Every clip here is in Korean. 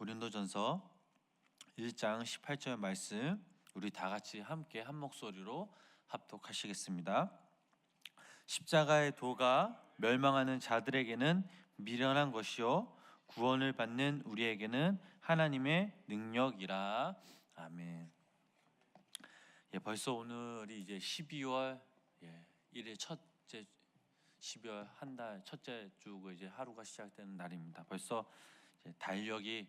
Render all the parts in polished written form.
고린도전서 1장 18절 말씀 우리 다 같이 함께 한 목소리로 합독하시겠습니다. 십자가의 도가 멸망하는 자들에게는 미련한 것이요 구원을 받는 우리에게는 하나님의 능력이라. 아멘. 벌써 오늘이 이제 12월 1일 첫째 12월 한 달 첫째 주고 이제 하루가 시작되는 날입니다. 벌써 이제 달력이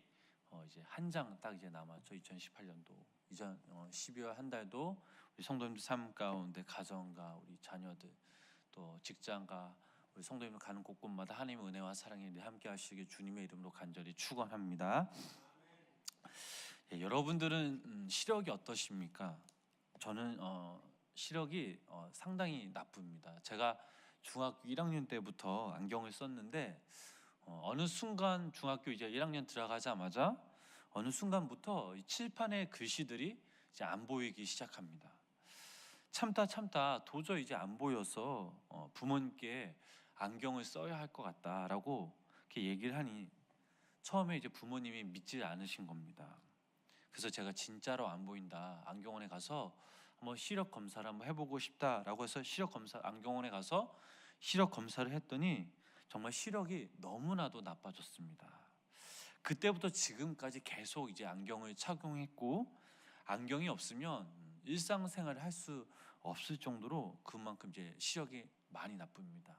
이제 한 장 딱 이제 남았죠. 2018년도 이전 12월 한 달도 우리 성도님들 삶 가운데 가정과 우리 자녀들 또 직장과 우리 성도님들 가는 곳곳마다 하나님의 은혜와 사랑이 함께 하시길 주님의 이름으로 간절히 축원합니다. 여러분들은 시력이 어떠십니까? 저는 시력이 상당히 나쁩니다. 제가 중학교 1학년 때부터 안경을 썼는데 어느 순간 중학교 이제 1학년 들어가자마자 어느 순간부터 칠판의 글씨들이 이제 안 보이기 시작합니다. 참다 도저히 이제 안 보여서 부모님께 안경을 써야 할 것 같다라고 이렇게 얘기를 하니 처음에 이제 부모님이 믿지 않으신 겁니다. 그래서 제가 진짜로 안 보인다, 안경원에 가서 한번 시력 검사를 한번 해보고 싶다라고 해서 안경원에 가서 시력 검사를 했더니 정말 시력이 너무나도 나빠졌습니다. 그때부터 지금까지 계속 이제 안경을 착용했고 안경이 없으면 일상생활을 할 수 없을 정도로 그만큼 이제 시력이 많이 나쁩니다.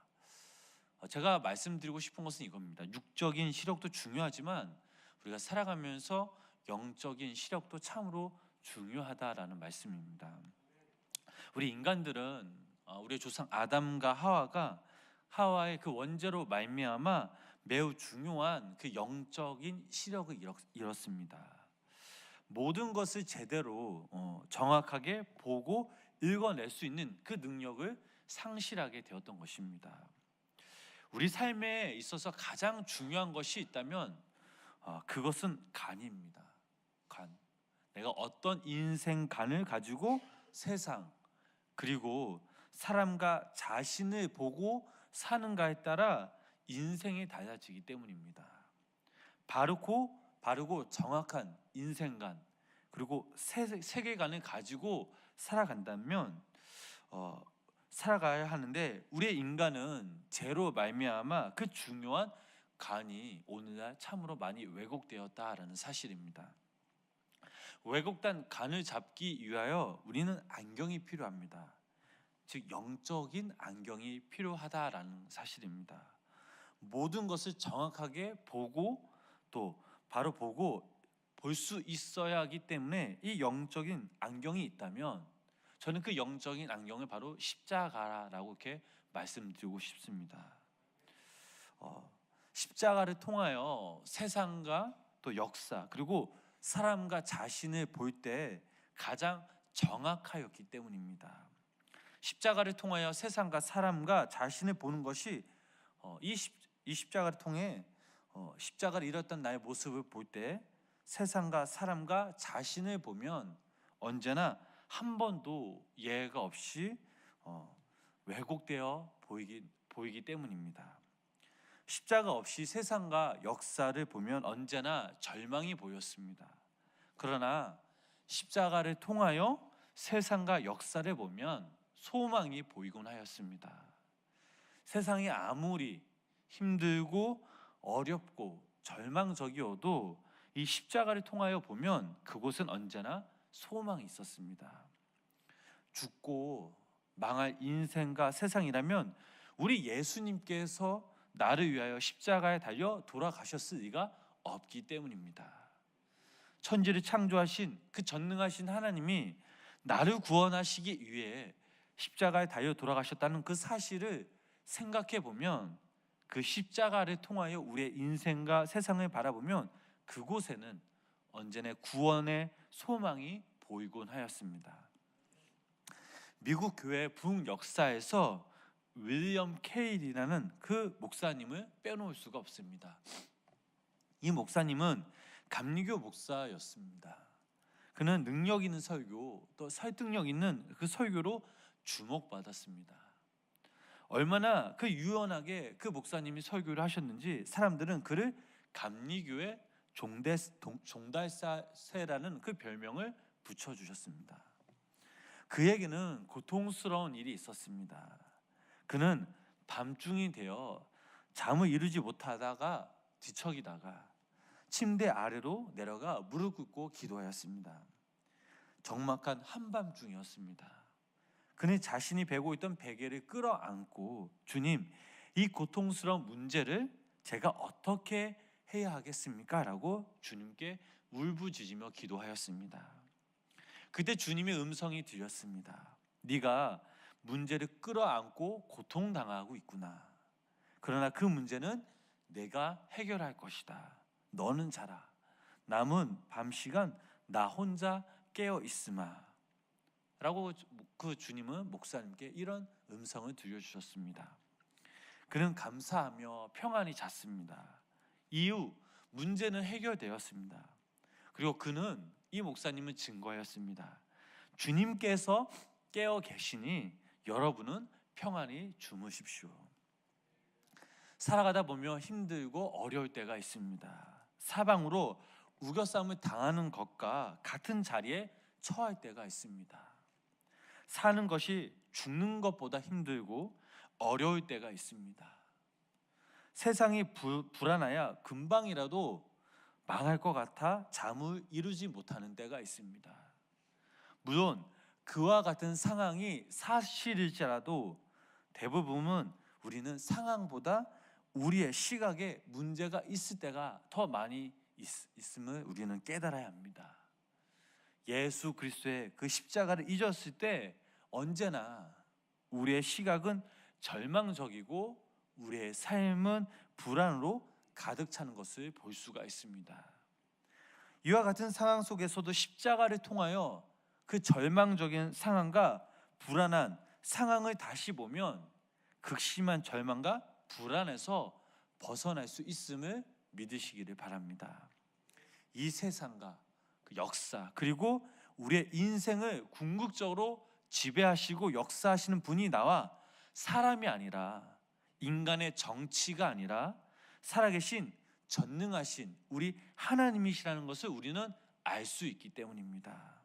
제가 말씀드리고 싶은 것은 이겁니다. 육적인 시력도 중요하지만 우리가 살아가면서 영적인 시력도 참으로 중요하다라는 말씀입니다. 우리 인간들은 우리의 조상 아담과 하와의 그 원죄로 말미암아 매우 중요한 그 영적인 시력을 잃었습니다. 모든 것을 제대로 정확하게 보고 읽어낼 수 있는 그 능력을 상실하게 되었던 것입니다. 우리 삶에 있어서 가장 중요한 것이 있다면 그것은 간입니다. 간. 내가 어떤 인생관을 가지고 세상 그리고 사람과 자신을 보고 사는가에 따라 인생이 달라지기 때문입니다. 바르고 정확한 인생관 그리고 세계관을 가지고 살아간다면 살아가야 하는데 우리의 인간은 죄로 말미암아 그 중요한 간이 오늘날 참으로 많이 왜곡되었다라는 사실입니다. 왜곡된 간을 잡기 위하여 우리는 안경이 필요합니다. 즉 영적인 안경이 필요하다라는 사실입니다. 모든 것을 정확하게 보고 또 바로 보고 볼 수 있어야 하기 때문에 이 영적인 안경이 있다면 저는 그 영적인 안경을 바로 십자가라고 이렇게 말씀드리고 싶습니다. 십자가를 통하여 세상과 또 역사 그리고 사람과 자신을 볼 때 가장 정확하였기 때문입니다. 십자가를 통하여 세상과 사람과 자신을 보는 것이 이 십자가를 통해 십자가를 잃었던 나의 모습을 볼 때 세상과 사람과 자신을 보면 언제나 한 번도 예외가 없이 왜곡되어 보이기 때문입니다. 십자가 없이 세상과 역사를 보면 언제나 절망이 보였습니다. 그러나 십자가를 통하여 세상과 역사를 보면 소망이 보이곤 하였습니다. 세상이 아무리 힘들고 어렵고 절망적이어도 이 십자가를 통하여 보면 그곳은 언제나 소망이 있었습니다. 죽고 망할 인생과 세상이라면 우리 예수님께서 나를 위하여 십자가에 달려 돌아가셨을 리가 없기 때문입니다. 천지를 창조하신 그 전능하신 하나님이 나를 구원하시기 위해 십자가에 달려 돌아가셨다는 그 사실을 생각해 보면 그 십자가를 통하여 우리의 인생과 세상을 바라보면 그곳에는 언제나 구원의 소망이 보이곤 하였습니다. 미국 교회 부흥 역사에서 윌리엄 케일이라는 그 목사님을 빼놓을 수가 없습니다. 이 목사님은 감리교 목사였습니다. 그는 능력 있는 설교 또 설득력 있는 그 설교로 주목받았습니다. 얼마나 그 유연하게 그 목사님이 설교를 하셨는지 사람들은 그를 감리교의 종달새라는 그 별명을 붙여주셨습니다. 그에게는 고통스러운 일이 있었습니다. 그는 밤중이 되어 잠을 이루지 못하다가 뒤척이다가 침대 아래로 내려가 무릎 꿇고 기도하였습니다. 적막한 한밤중이었습니다. 그는 자신이 베고 있던 베개를 끌어안고 주님, 이 고통스러운 문제를 제가 어떻게 해야 하겠습니까? 라고 주님께 울부짖으며 기도하였습니다. 그때 주님의 음성이 들렸습니다. 네가 문제를 끌어안고 고통당하고 있구나. 그러나 그 문제는 내가 해결할 것이다. 너는 자라. 남은 밤 시간 나 혼자 깨어 있으마. 라고 그 주님은 목사님께 이런 음성을 들려주셨습니다. 그는 감사하며 평안히 잤습니다. 이후 문제는 해결되었습니다. 그리고 그는 이 목사님은 증거였습니다. 주님께서 깨어 계시니 여러분은 평안히 주무십시오. 살아가다 보면 힘들고 어려울 때가 있습니다. 사방으로 우겨싸움을 당하는 것과 같은 자리에 처할 때가 있습니다. 사는 것이 죽는 것보다 힘들고 어려울 때가 있습니다. 세상이 불안하여 금방이라도 망할 것 같아 잠을 이루지 못하는 때가 있습니다. 물론 그와 같은 상황이 사실일지라도 대부분은 우리는 상황보다 우리의 시각에 문제가 있을 때가 더 많이 있음을 우리는 깨달아야 합니다. 예수 그리스도의 그 십자가를 잊었을 때 언제나 우리의 시각은 절망적이고 우리의 삶은 불안으로 가득 차는 것을 볼 수가 있습니다. 이와 같은 상황 속에서도 십자가를 통하여 그 절망적인 상황과 불안한 상황을 다시 보면 극심한 절망과 불안에서 벗어날 수 있음을 믿으시기를 바랍니다. 이 세상과 그 역사 그리고 우리의 인생을 궁극적으로 지배하시고 역사하시는 분이 나와 사람이 아니라 인간의 정치가 아니라 살아계신 전능하신 우리 하나님이시라는 것을 우리는 알 수 있기 때문입니다.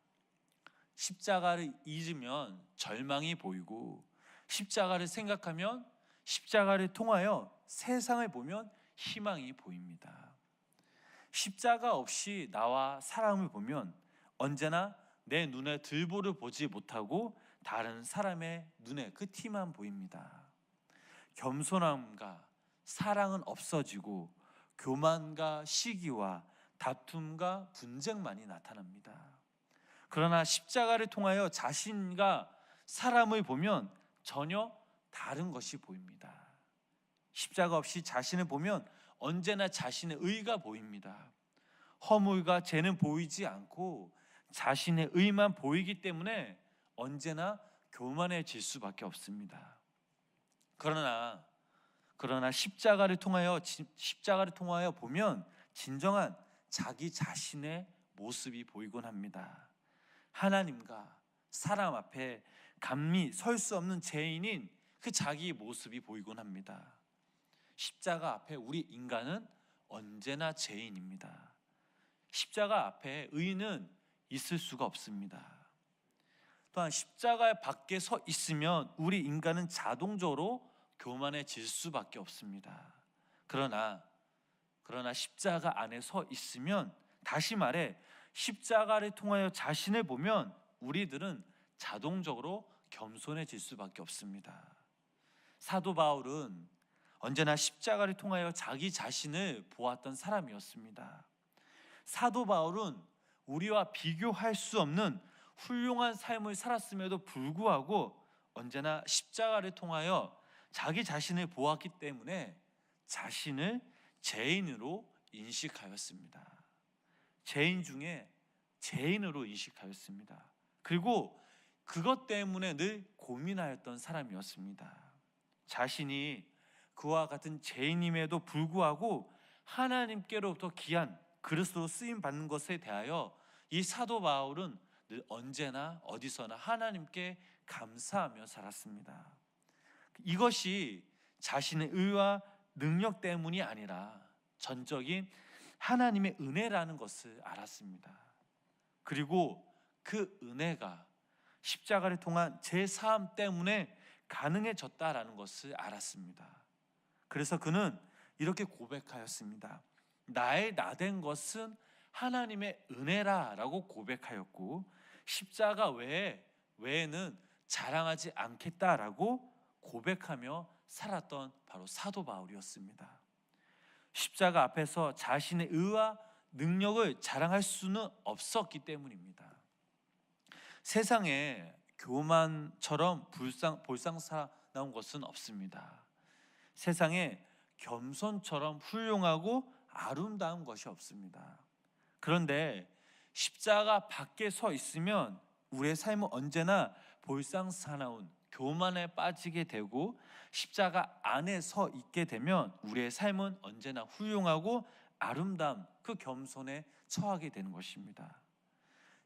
십자가를 잊으면 절망이 보이고 십자가를 생각하면 십자가를 통하여 세상을 보면 희망이 보입니다. 십자가 없이 나와 사람을 보면 언제나 내 눈에 들보를 보지 못하고 다른 사람의 눈에 그 티만 보입니다. 겸손함과 사랑은 없어지고 교만과 시기와 다툼과 분쟁만이 나타납니다. 그러나 십자가를 통하여 자신과 사람을 보면 전혀 다른 것이 보입니다. 십자가 없이 자신을 보면 언제나 자신의 의가 보입니다. 허물과 죄는 보이지 않고 자신의 의만 보이기 때문에 언제나 교만해질 수밖에 없습니다. 그러나 십자가를 통하여 보면 진정한 자기 자신의 모습이 보이곤 합니다. 하나님과 사람 앞에 감히 설 수 없는 죄인인 그 자기 모습이 보이곤 합니다. 십자가 앞에 우리 인간은 언제나 죄인입니다. 십자가 앞에 의인은 있을 수가 없습니다. 또한 십자가 밖에 서 있으면 우리 인간은 자동적으로 교만해질 수밖에 없습니다. 그러나 십자가 안에 서 있으면, 다시 말해 십자가를 통하여 자신을 보면 우리들은 자동적으로 겸손해질 수밖에 없습니다. 사도 바울은 언제나 십자가를 통하여 자기 자신을 보았던 사람이었습니다. 사도 바울은 우리와 비교할 수 없는 훌륭한 삶을 살았음에도 불구하고 언제나 십자가를 통하여 자기 자신을 보았기 때문에 자신을 죄인으로 인식하였습니다. 죄인 중에 죄인으로 인식하였습니다. 그리고 그것 때문에 늘 고민하였던 사람이었습니다. 자신이 그와 같은 죄인임에도 불구하고 하나님께로부터 귀한 그릇으로 쓰임 받는 것에 대하여 이 사도 바울은 늘 언제나 어디서나 하나님께 감사하며 살았습니다. 이것이 자신의 의와 능력 때문이 아니라 전적인 하나님의 은혜라는 것을 알았습니다. 그리고 그 은혜가 십자가를 통한 제 삶 때문에 가능해졌다라는 것을 알았습니다. 그래서 그는 이렇게 고백하였습니다. 나의 나된 것은 하나님의 은혜라라고 고백하였고, 십자가 외에는 자랑하지 않겠다라고 고백하며 살았던 바로 사도 바울이었습니다. 십자가 앞에서 자신의 의와 능력을 자랑할 수는 없었기 때문입니다. 세상에 교만처럼 볼상사나운 것은 없습니다. 세상에 겸손처럼 훌륭하고 아름다운 것이 없습니다. 그런데 십자가 밖에 서 있으면 우리의 삶은 언제나 볼상사나운 교만에 빠지게 되고, 십자가 안에 서 있게 되면 우리의 삶은 언제나 훌륭하고 아름다움, 그 겸손에 처하게 되는 것입니다.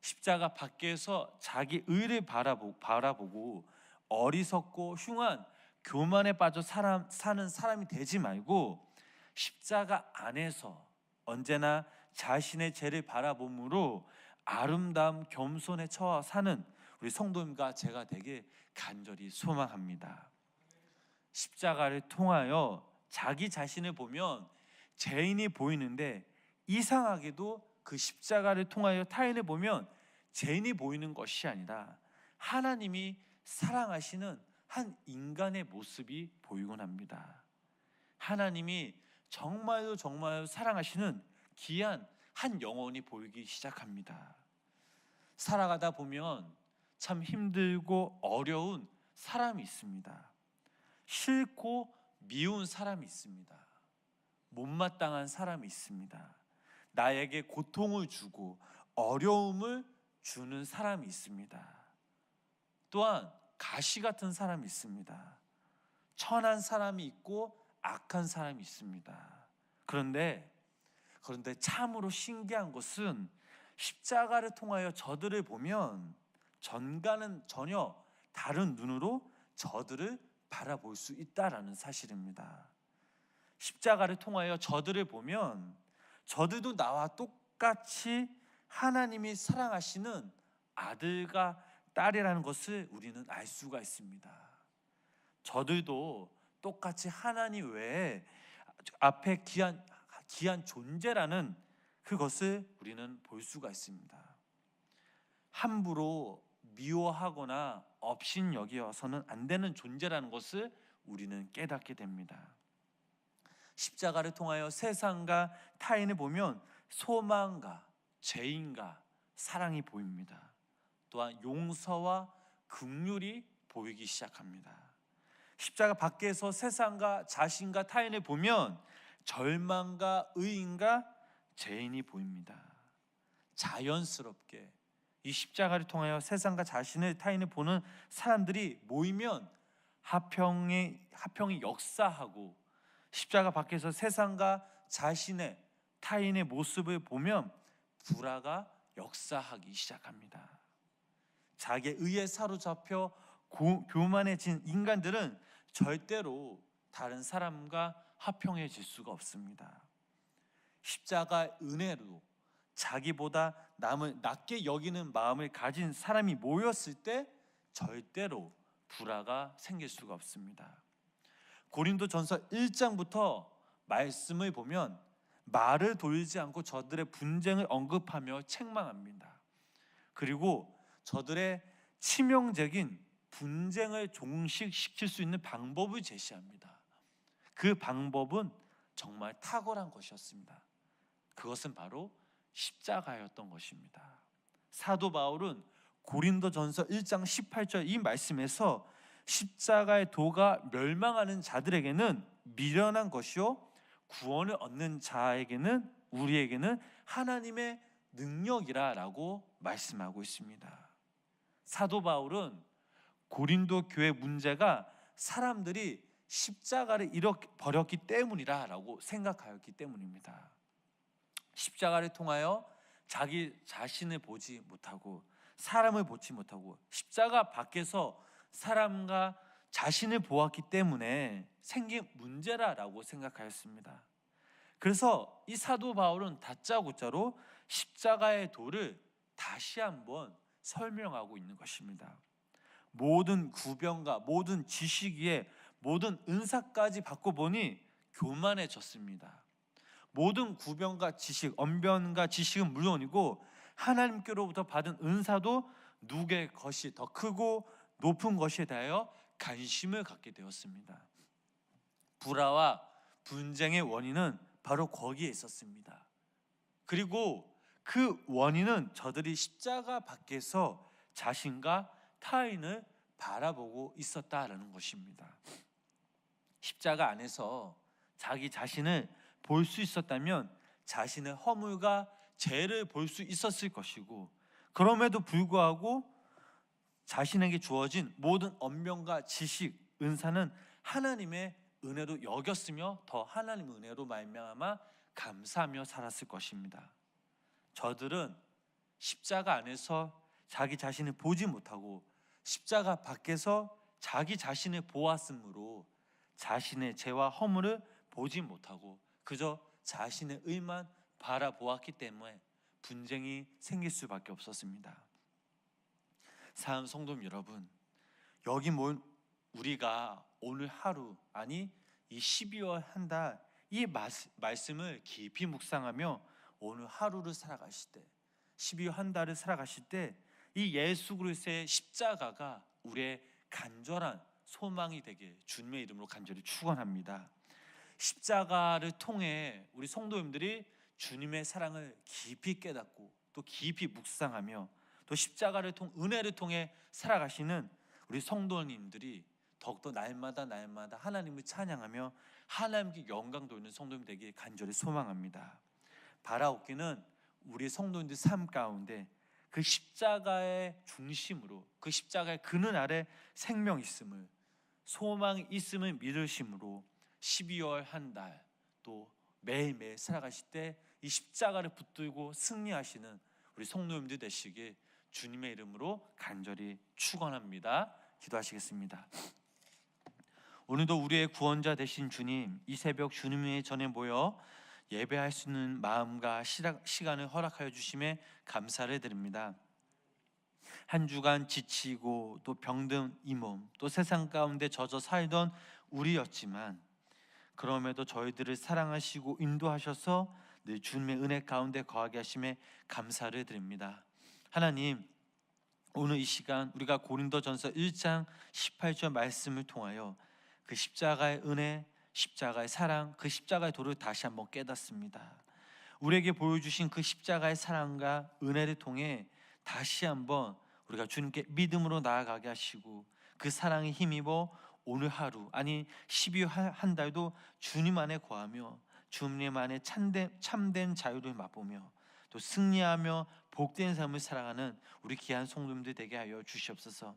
십자가 밖에서 자기 의를 바라보고 어리석고 흉한 교만에 빠져 사는 사람이 되지 말고, 십자가 안에서 언제나 자신의 죄를 바라봄으로 아름다움, 겸손에 처하 사는 우리 성도님과 제가 되게 간절히 소망합니다. 십자가를 통하여 자기 자신을 보면 죄인이 보이는데, 이상하게도 그 십자가를 통하여 타인을 보면 죄인이 보이는 것이 아니라 하나님이 사랑하시는 한 인간의 모습이 보이곤 합니다. 하나님이 정말로 사랑하시는 귀한 한 영혼이 보이기 시작합니다. 살아가다 보면 참 힘들고 어려운 사람이 있습니다. 싫고 미운 사람이 있습니다. 못마땅한 사람이 있습니다. 나에게 고통을 주고 어려움을 주는 사람이 있습니다. 또한 가시 같은 사람이 있습니다. 천한 사람이 있고 악한 사람이 있습니다. 그런데 참으로 신기한 것은 십자가를 통하여 저들을 보면 전과는 전혀 다른 눈으로 저들을 바라볼 수 있다라는 사실입니다. 십자가를 통하여 저들을 보면 저들도 나와 똑같이 하나님이 사랑하시는 아들과 딸이라는 것을 우리는 알 수가 있습니다. 저들도 똑같이 하나님 외에 앞에 귀한 존재라는 그것을 우리는 볼 수가 있습니다. 함부로 미워하거나 업신여겨서는 안 되는 존재라는 것을 우리는 깨닫게 됩니다. 십자가를 통하여 세상과 타인을 보면 소망과 죄인과 사랑이 보입니다. 또한 용서와 긍휼이 보이기 시작합니다. 십자가 밖에서 세상과 자신과 타인을 보면 절망과 의인과 죄인이 보입니다. 자연스럽게 이 십자가를 통하여 세상과 자신을 타인을 보는 사람들이 모이면 화평이 역사하고, 십자가 밖에서 세상과 자신의 타인의 모습을 보면 불화가 역사하기 시작합니다. 자기의 의에 사로잡혀 교만해진 인간들은 절대로 다른 사람과 화평해질 수가 없습니다. 십자가의 은혜로 자기보다 남을 낮게 여기는 마음을 가진 사람이 모였을 때 절대로 불화가 생길 수가 없습니다. 고린도전서 1장부터 말씀을 보면 말을 돌리지 않고 저들의 분쟁을 언급하며 책망합니다. 그리고 저들의 치명적인 분쟁을 종식시킬 수 있는 방법을 제시합니다. 그 방법은 정말 탁월한 것이었습니다. 그것은 바로 십자가였던 것입니다. 사도 바울은 고린도전서 1장 18절 이 말씀에서 십자가의 도가 멸망하는 자들에게는 미련한 것이요 구원을 얻는 자에게는 우리에게는 하나님의 능력이라라고 말씀하고 있습니다. 사도 바울은 고린도 교회 문제가 사람들이 십자가를 잃어버렸기 때문이라고 생각하였기 때문입니다. 십자가를 통하여 자기 자신을 보지 못하고 사람을 보지 못하고 십자가 밖에서 사람과 자신을 보았기 때문에 생긴 문제라고 생각하였습니다. 그래서 이 사도 바울은 다짜고짜로 십자가의 도를 다시 한번 설명하고 있는 것입니다. 모든 구변과 모든 지식 위에 모든 은사까지 받고 보니 교만해졌습니다. 모든 구변과 지식, 언변과 지식은 물론이고 하나님께로부터 받은 은사도 누구의 것이 더 크고 높은 것에 대하여 관심을 갖게 되었습니다. 불화와 분쟁의 원인은 바로 거기에 있었습니다. 그리고 그 원인은 저들이 십자가 밖에서 자신과 타인을 바라보고 있었다라는 것입니다. 십자가 안에서 자기 자신을 볼 수 있었다면 자신의 허물과 죄를 볼 수 있었을 것이고, 그럼에도 불구하고 자신에게 주어진 모든 언변과 지식, 은사는 하나님의 은혜로 여겼으며 더 하나님의 은혜로 말미암아 감사하며 살았을 것입니다. 저들은 십자가 안에서 자기 자신을 보지 못하고 십자가 밖에서 자기 자신을 보았으므로 자신의 죄와 허물을 보지 못하고 그저 자신의 의만 바라보았기 때문에 분쟁이 생길 수밖에 없었습니다. 사랑하는 성도 여러분, 여기 모인 우리가 오늘 하루, 아니 이 12월 한 달 이 말씀을 깊이 묵상하며 오늘 하루를 살아가실 때, 12월 한 달을 살아가실 때 이 예수 그리스도의 십자가가 우리의 간절한 소망이 되게 주님의 이름으로 간절히 축원합니다. 십자가를 통해 우리 성도님들이 주님의 사랑을 깊이 깨닫고 또 깊이 묵상하며 또 십자가를 은혜를 통해 살아가시는 우리 성도님들이 더욱더 날마다 하나님을 찬양하며 하나님께 영광 돌리는 성도님 되기를 간절히 소망합니다. 바라옵기는 우리 성도님들 삶 가운데 그 십자가의 중심으로, 그 십자가의 그늘 아래 생명이 있음을, 소망이 있음을 믿으심으로 12월 한 달 또 매일매일 살아가실 때 이 십자가를 붙들고 승리하시는 우리 성도님들 되시길 주님의 이름으로 간절히 축원합니다. 기도하시겠습니다. 오늘도 우리의 구원자 되신 주님, 이 새벽 주님의 전에 모여 예배할 수 있는 마음과 시간을 허락하여 주심에 감사를 드립니다. 한 주간 지치고 또 병든 이 몸, 또 세상 가운데 젖어 살던 우리였지만 그럼에도 저희들을 사랑하시고 인도하셔서 늘 주님의 은혜 가운데 거하게 하심에 감사를 드립니다. 하나님, 오늘 이 시간 우리가 고린도전서 1장 18절 말씀을 통하여 그 십자가의 은혜, 십자가의 사랑, 그 십자가의 도를 다시 한번 깨닫습니다. 우리에게 보여주신 그 십자가의 사랑과 은혜를 통해 다시 한번 우리가 주님께 믿음으로 나아가게 하시고 그 사랑에 힘입어 오늘 하루, 아니 12월 한 달도 주님 안에 거하며 주님 안에 참된 자유를 맛보며 또 승리하며 복된 삶을 살아가는 우리 귀한 성도님들 되게 하여 주시옵소서.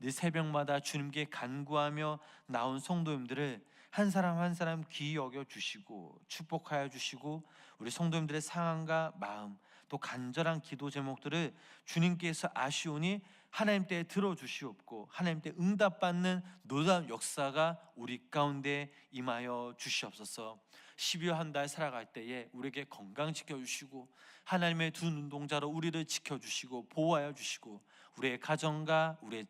늘 새벽마다 주님께 간구하며 나온 성도님들을 한 사람 한 사람 귀히 여겨 주시고 축복하여 주시고 우리 성도님들의 상황과 마음 또 간절한 기도 제목들을 주님께서 아시오니 하나님 때 들어주시옵고 하나님 때 응답받는 놀라운 역사가 우리 가운데 임하여 주시옵소서. 12월 한 달 살아갈 때에 우리에게 건강 지켜주시고 하나님의 두 눈동자로 우리를 지켜주시고 보호하여 주시고 우리의 가정과 우리의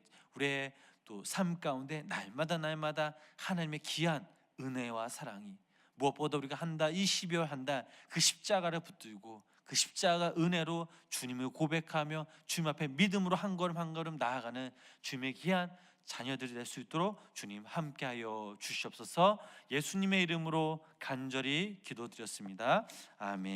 또 삶 가운데 날마다 하나님의 귀한 은혜와 사랑이 무엇보다 우리가 한다 이 12월 한 달 그 십자가를 붙들고 그 십자가 은혜로 주님을 고백하며 주님 앞에 믿음으로 한 걸음 나아가는 주님의 귀한 자녀들이 될 수 있도록 주님 함께하여 주시옵소서. 예수님의 이름으로 간절히 기도드렸습니다. 아멘.